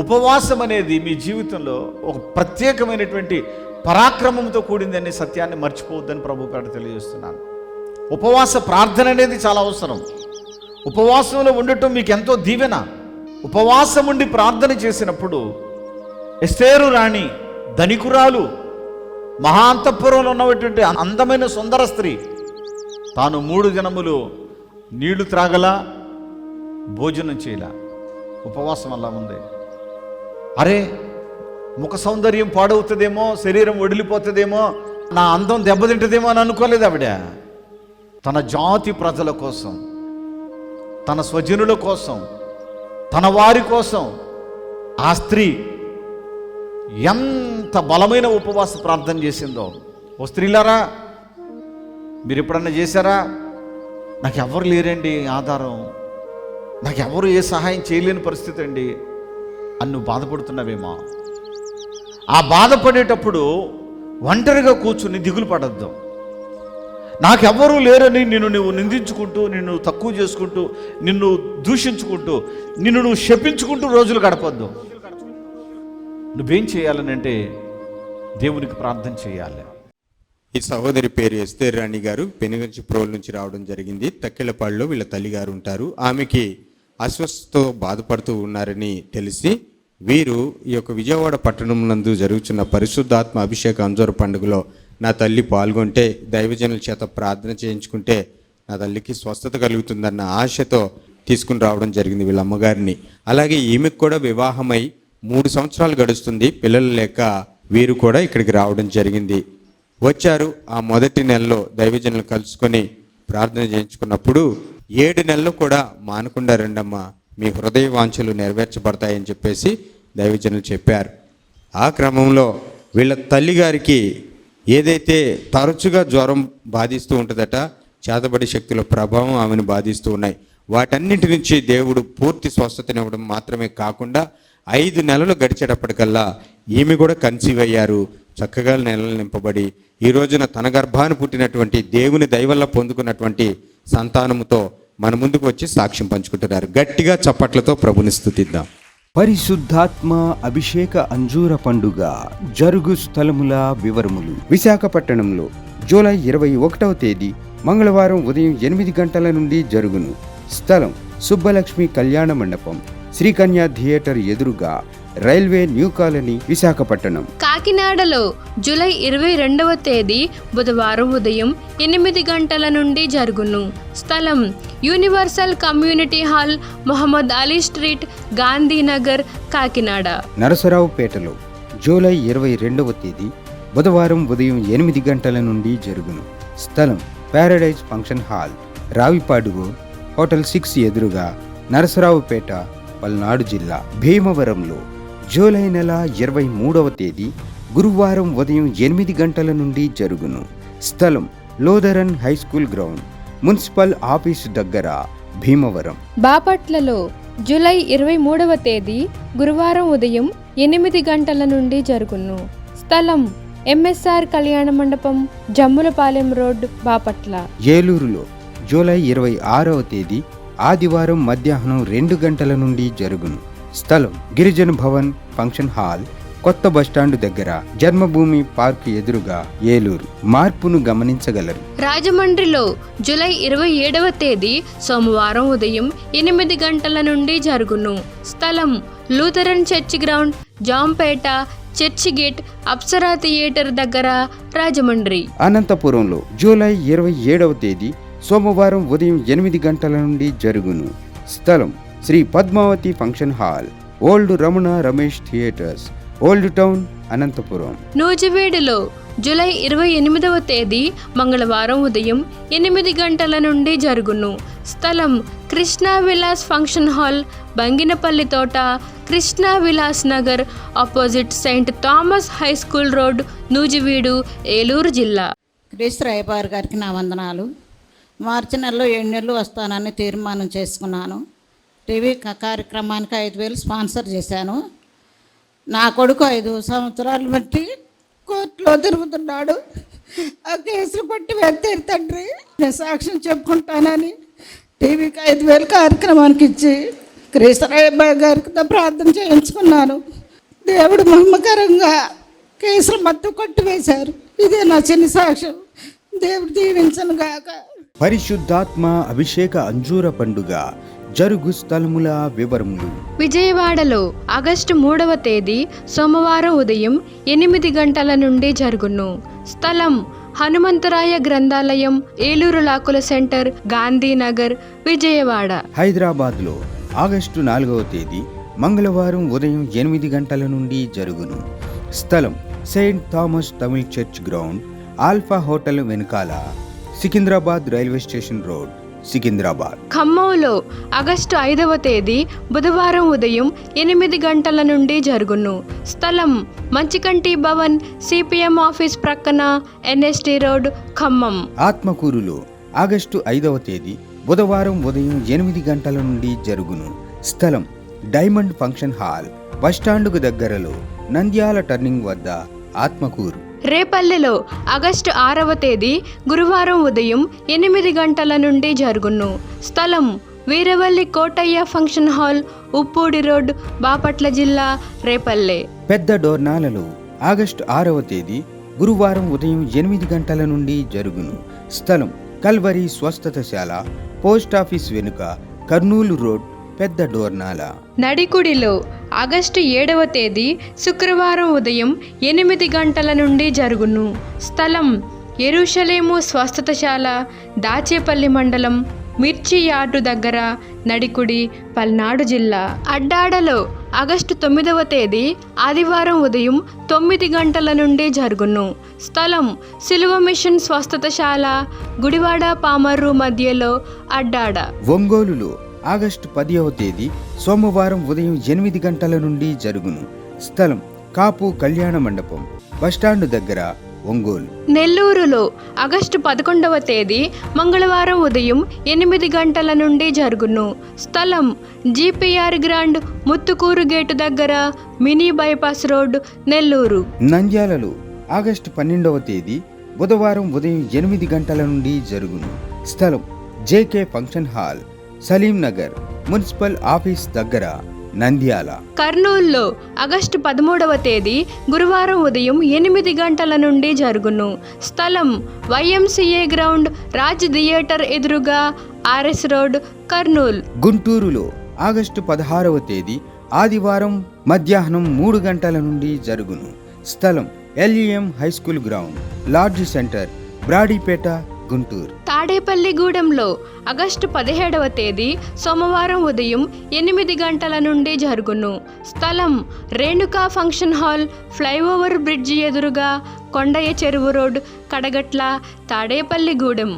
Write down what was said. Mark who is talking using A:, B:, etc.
A: ఉపవాసం అనేది మీ జీవితంలో ఒక ప్రత్యేకమైనటువంటి పరాక్రమంతో కూడిందనే సత్యాన్ని మర్చిపోవద్దని ప్రభు గారు తెలియజేస్తున్నాను. ఉపవాస ప్రార్థన అనేది చాలా అవసరం. ఉపవాసంలో ఉండటం మీకు ఎంతో దీవెన. ఉపవాసం ఉండి ప్రార్థన చేసినప్పుడు ఎస్తేరు రాణి, ధనికురాలు, మహాంతఃపురంలో ఉన్నటువంటి అందమైన సుందర స్త్రీ, తాను 3 దినములు నీళ్లు త్రాగలా, భోజనం చేయలా, ఉపవాసం అలా ఉంది. అరే, ముఖ సౌందర్యం పాడవుతుందేమో, శరీరం వడిలిపోతుందేమో, నా అందం దెబ్బతింటుందేమో అని అనుకోలేదు ఆవిడ. తన జాతి ప్రజల కోసం, తన స్వజనుల కోసం, తన వారి కోసం ఆ స్త్రీ ఎంత బలమైన ఉపవాస ప్రార్థన చేసిందో. ఓ స్త్రీలారా, మీరు ఎప్పుడన్నా చేశారా? నాకు ఎవరు లేరండి ఆధారం, నాకు ఎవరు ఏ సహాయం చేయలేని పరిస్థితి అండి అని నువ్వు బాధపడుతున్నావేమో. ఆ బాధపడేటప్పుడు ఒంటరిగా కూర్చుని దిగులు పడద్దు. నాకెవ్వరూ లేరని నువ్వు నిందించుకుంటూ, నిన్ను తక్కువ చేసుకుంటూ, నిన్ను దూషించుకుంటూ, నువ్వు శపించుకుంటూ రోజులు గడపద్దు. నువ్వేం చేయాలని అంటే దేవునికి ప్రార్థన చేయాలి.
B: ఈ సహోదరి పేరు ఎస్తేరు రాణి గారు పెనుగంచి ప్రోల్ నుంచి రావడం జరిగింది. తక్కెళ్ళపాడులో వీళ్ళ తల్లిగారు ఉంటారు. ఆమెకి అస్వస్థతో బాధపడుతూ ఉన్నారని తెలిసి వీరు ఈ యొక్క విజయవాడ పట్టణం నందు జరుగుతున్న పరిశుద్ధాత్మ అభిషేక అంజూర పండుగలో నా తల్లి పాల్గొంటే, దైవజనుల చేత ప్రార్థన చేయించుకుంటే నా తల్లికి స్వస్థత కలుగుతుందన్న ఆశతో తీసుకుని రావడం జరిగింది వీళ్ళ అమ్మగారిని. అలాగే ఈమెకు కూడా వివాహమై 3 సంవత్సరాలు గడుస్తుంది. పిల్లలు లేక వీరు కూడా ఇక్కడికి రావడం జరిగింది. వచ్చారు. ఆ మొదటి నెలలో దైవజనులు కలుసుకొని ప్రార్థన చేయించుకున్నప్పుడు 7 నెలలు కూడా మానకుండా రండమ్మా, మీ హృదయ వాంఛలు నెరవేర్చబడతాయని చెప్పేసి దైవజనులు చెప్పారు. ఆ క్రమంలో వీళ్ళ తల్లిగారికి ఏదైతే తరచుగా జ్వరం బాధిస్తూ ఉంటుందట, చేతబడి శక్తుల ప్రభావం ఆమెను బాధిస్తూ ఉన్నాయి. వాటన్నింటి నుంచి దేవుడు పూర్తి స్వస్థతనివ్వడం మాత్రమే కాకుండా 5 నెలలు గడిచేటప్పటికల్లా ఈమె కూడా కన్సీవ్ అయ్యారు. చక్కగా నెలలు నింపబడి ఈ రోజున తన గర్భాన్ని పుట్టినటువంటి దేవుని దయవల్ల పొందుకున్నటువంటి సంతానముతో మన ముందుకు వచ్చి సాక్ష్యం పంచుకుంటున్నారు. గట్టిగా చప్పట్లతో ప్రభుని స్తుతిద్దాం.
C: పరిశుద్ధాత్మ అభిషేక అంజూర పండుగ జరుగు స్థలముల వివరములు. విశాఖపట్నంలో జూలై 21వ తేదీ మంగళవారం ఉదయం 8 గంటల నుండి జరుగును. స్థలం సుబ్బలక్ష్మి కళ్యాణ మండపం, శ్రీకన్య థియేటర్ ఎదురుగా, రైల్వే న్యూ కాలనీ, విశాఖపట్నం.
D: కాకినాడలో జూలై 22వ తేదీ బుధవారం ఉదయం 8 గంటల నుండి జరుగును. స్థలం universal community hall, Mohammed Ali street, Gandhinagar, Kakinada.
C: నరసరావుపేటలో జూలై 22వ తేదీ బుధవారం ఉదయం 8 గంటల నుండి జరుగును. స్థలం Paradise function hall, Ravipadu, hotel 6 ఎదురుగా, నరసరావుపేట, పల్నాడు జిల్లా. భీమవరంలో జూలై నెల 23వ తేదీ గురువారం ఉదయం 8 గంటల నుండి జరుగును. స్థలం Lutheran high school ground, municipal office దగ్గర, భీమవరం.
D: బాపట్లలో జూలై 23వ తేదీ గురువారం ఉదయం 8 గంటల నుండి జరుగును. స్థలం ఎంఎస్ఆర్ కళ్యాణ మండపం, జమ్ములపాలెం రోడ్, బాపట్ల.
C: ఏలూరులో జూలై 26వ తేదీ ఆదివారం మధ్యాహ్నం 2 గంటల నుండి జరుగును. స్థలం గిరిజన భవన్ ఫంక్షన్ హాల్, కొత్త బస్టాండ్ దగ్గర, జన్మభూమి పార్క్ ఎదురుగా, ఏలూరు. మార్పును గమనించగలరు.
D: రాజమండ్రిలో జూలై 27వ తేదీ సోమవారం ఉదయం 8 గంటల నుండి జరుగును. స్థలం Lutheran church ground, Jampeta, church gate, Apsara theatre దగ్గర, రాజమండ్రి.
C: అనంతపురంలో జూలై 27వ తేదీ సోమవారం ఉదయం 8 గంటల నుండి జరుగును. స్థలం Shri Padmavathi function hall, old Ramana Ramesh theatres, old town, Anantapur.
D: నూజివీడులో జూలై 28వ తేదీ మంగళవారం ఉదయం 8 గంటల నుండి జరుగును. స్థలం కృష్ణా విలాస్ ఫంక్షన్ హాల్, బంగినపల్లి తోట, Krishna Vilas Nagar, opposite Saint Thomas high school road, Nuzvid, Eluru జిల్లా.
E: క్రీస్తు రాయబారి గారికి నా వందనాలు. మార్చి నెలలో 7 నెలలు వస్తానని తీర్మానం చేసుకున్నాను. టీవీ కార్యక్రమానికి 5,000 స్పాన్సర్ చేశాను. నా కొడుకు 5 సంవత్సరాలు బట్టి కోర్టులో తిరుగుతున్నాడు. ఆ కేసులు పట్టి వెళ్తారు తండ్రి. నేను సాక్ష్యం చెప్పుకుంటానని టీవీకి 5,000 కార్యక్రమానికి ఇచ్చి కృష్ణయ్య గారికి ప్రార్థన చేయించుకున్నాను. దేవుడు మహిమకరంగా కేసులు మొత్తం కొట్టివేశారు. ఇదే నా చిన్న సాక్ష్యం. దేవుడు దీవించను గాక.
C: పరిశుద్ధాత్మ అభిషేక అంజూర పండుగ జరుగు స్థలముల వివరములు.
D: విజయవాడలో ఆగస్టు 3వ తేదీ సోమవారం ఉదయం 8 గంటల నుండి జరుగును. స్థలం హనుమంతరాయ గ్రంథాలయం, ఏలూరు లాకుల సెంటర్, గాంధీనగర్, విజయవాడ.
C: హైదరాబాద్లో ఆగస్టు 4వ తేదీ మంగళవారం ఉదయం 8 గంటల నుండి జరుగును. స్థలం Saint Thomas Tamil church ground, Alpha hotel వెనుకాల, Secunderabad railway station road, Secunderabad.
D: ఖమ్మంలో ఆగస్టు 5వ తేదీ బుధవారం ఉదయం 8 గంటల నుండి జరుగును. స్థలం మంచికంటి భవన్, సిపిఎం ఆఫీస్ ప్రక్కన, ఎన్ఎస్టీ రోడ్, ఖమ్మం.
C: ఆత్మకూరులో ఆగస్టు 5వ తేదీ బుధవారం ఉదయం 8 గంటల నుండి జరుగును. స్థలం డైమండ్ ఫంక్షన్ హాల్, బస్టాండుకు దగ్గరలో, నంద్యాల టర్నింగ్ వద్ద, ఆత్మకూరు.
D: రేపల్లెలో ఆగస్టు 6వ తేదీ గురువారం ఉదయం 8 గంటల నుండి జరుగును. స్థలం Veeravalli Kotaiah function hall, Uppudi road, Bapatla జిల్లా, రేపల్లె.
C: పెద్ద డోర్నాలలో ఆగస్టు 6వ తేదీ గురువారం ఉదయం 8 గంటల నుండి జరుగును. స్థలం కల్వరి స్వస్థతశాల, పోస్టాఫీస్ వెనుక, కర్నూలు రోడ్, పెద్ద డోర్నాల.
D: నడికుడిలో ఆగస్టు 7వ తేదీ శుక్రవారం ఉదయం 8 గంటల నుండి జరుగును. స్థలం యెరూషలేము స్వస్థతశాల, దాచేపల్లి మండలం, మిర్చి యార్డు దగ్గర, నడికుడి, పల్నాడు జిల్లా. అడ్డాడలో ఆగస్టు 9వ తేదీ ఆదివారం ఉదయం 9 గంటల నుండి జరుగును. స్థలం సిలువ మిషన్ స్వస్థతశాల, గుడివాడ పామర్రు మధ్యలో, అడ్డాడ.
C: ఒంగోలులో ఆగస్టు 10వ తేదీ సోమవారం ఉదయం 8 గంటల నుండి జరుగును. స్థలం కాపు కళ్యాణ మండపం, బస్టాండు దగ్గర, ఒంగోలు.
D: నెల్లూరులో ఆగస్టు 11వ తేదీ మంగళవారం ఉదయం 8 గంటల నుండి జరుగును. స్థలం జీపీఆర్ గ్రాండ్, ముత్తుకూరు గేటు దగ్గర, మినీ బైపాస్ రోడ్, నెల్లూరు.
C: నంద్యాలలో ఆగస్టు 12వ తేదీ బుధవారం ఉదయం 8 గంటల నుండి జరుగును. స్థలం JK function hall, Salim Nagar, municipal office దగ్గర, నంద్యాల.
D: కర్నూలులో ఆగస్టు 13వ తేదీ గురువారం ఉదయం 8 గంటల నుండి జరుగును. స్థలం వైఎంసీఏ గ్రౌండ్, రాజ్ థియేటర్ ఎదురుగా, ఆర్ఎస్ రోడ్, కర్నూలు.
C: గుంటూరులో ఆగస్టు 16వ తేదీ ఆదివారం మధ్యాహ్నం 3 గంటల నుండి జరుగును. స్థలం LEM high school ground, lodge centre, Brodipet, Guntur.
D: తాడేపల్లిగూడెంలో ఆగస్టు 17వ తేదీ సోమవారం ఉదయం 8 గంటల నుండి జరుగును. స్థలం Renuka function hall, flyover bridge ఎదురుగా, కొండయ్య చెరువు రోడ్, కడగట్ల, తాడేపల్లిగూడెం.